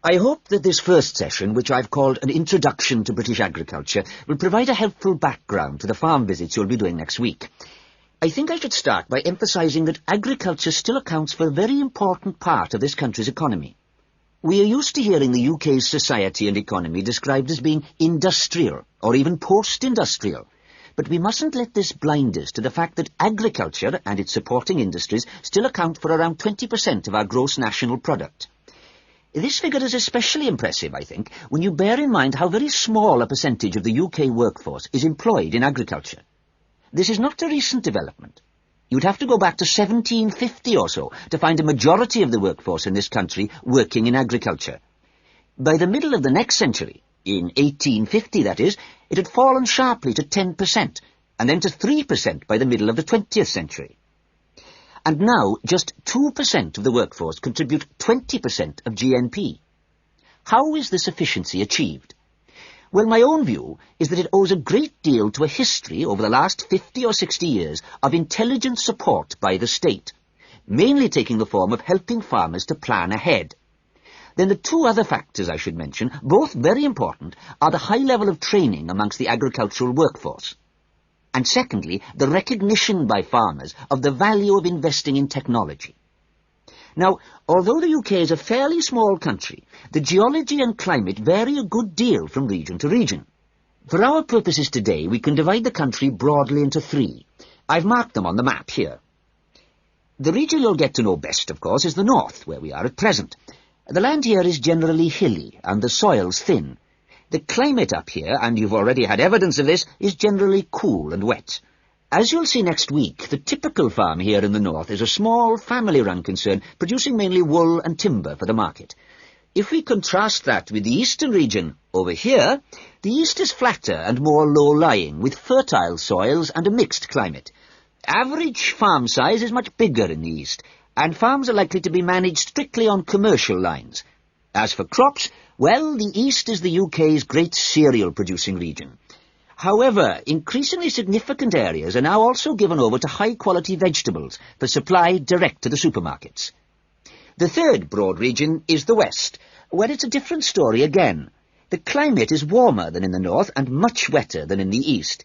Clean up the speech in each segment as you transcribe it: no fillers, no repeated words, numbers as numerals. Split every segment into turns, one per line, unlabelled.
I hope that this first session, which I've called an Introduction to British Agriculture, will provide a helpful background to the farm visits you'll be doing next week. I think I should start by emphasising that agriculture still accounts for a very important part of this country's economy. We are used to hearing the UK's society and economy described as being industrial, or even post-industrial. But we mustn't let this blind us to the fact that agriculture and its supporting industries still account for around 20% of our gross national product. This figure is especially impressive, I think, when you bear in mind how very small a percentage of the UK workforce is employed in agriculture. This is not a recent development. You'd have to go back to 1750 or so to find a majority of the workforce in this country working in agriculture. By the middle of the next century, in 1850 that is, it had fallen sharply to 10%, and then to 3% by the middle of the 20th century. And now, just 2% of the workforce contribute 20% of GNP. How is this efficiency achieved? Well, my own view is that it owes a great deal to a history over the last 50 or 60 years of intelligent support by the state, mainly taking the form of helping farmers to plan ahead. Then the two other factors I should mention, both very important, are the high level of training amongst the agricultural workforce, and secondly, the recognition by farmers of the value of investing in technology. Now, although the UK is a fairly small country, the geology and climate vary a good deal from region to region. For our purposes today, we can divide the country broadly into three. I've marked them on the map here. The region you'll get to know best, of course, is the north, where we are at present. The land here is generally hilly, and the soil's thin. The climate up here, and you've already had evidence of this, is generally cool and wet. As you'll see next week, the typical farm here in the north is a small, family-run concern, producing mainly wool and timber for the market. If we contrast that with the eastern region, over here, the east is flatter and more low-lying, with fertile soils and a mixed climate. Average farm size is much bigger in the east, and farms are likely to be managed strictly on commercial lines. As for crops, well, the east is the UK's great cereal-producing region. However, increasingly significant areas are now also given over to high-quality vegetables for supply direct to the supermarkets. The third broad region is the west, where it's a different story again. The climate is warmer than in the north and much wetter than in the east.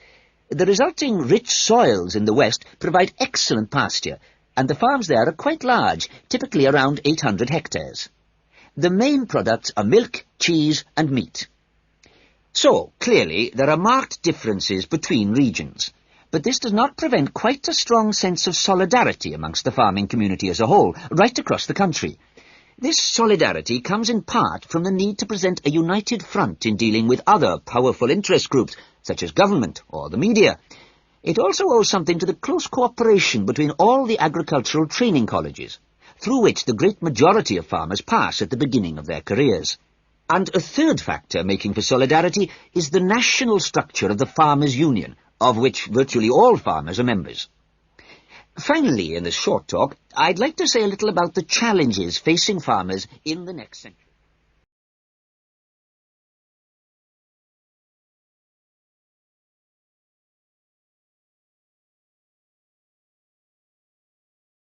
The resulting rich soils in the west provide excellent pasture, and the farms there are quite large, typically around 800 hectares. The main products are milk, cheese and meat. So, clearly, there are marked differences between regions, but this does not prevent quite a strong sense of solidarity amongst the farming community as a whole, right across the country. This solidarity comes in part from the need to present a united front in dealing with other powerful interest groups, such as government or the media. It also owes something to the close cooperation between all the agricultural training colleges, through which the great majority of farmers pass at the beginning of their careers. And a third factor making for solidarity is the national structure of the Farmers' Union, of which virtually all farmers are members. Finally, in this short talk, I'd like to say a little about the challenges facing farmers in the next century.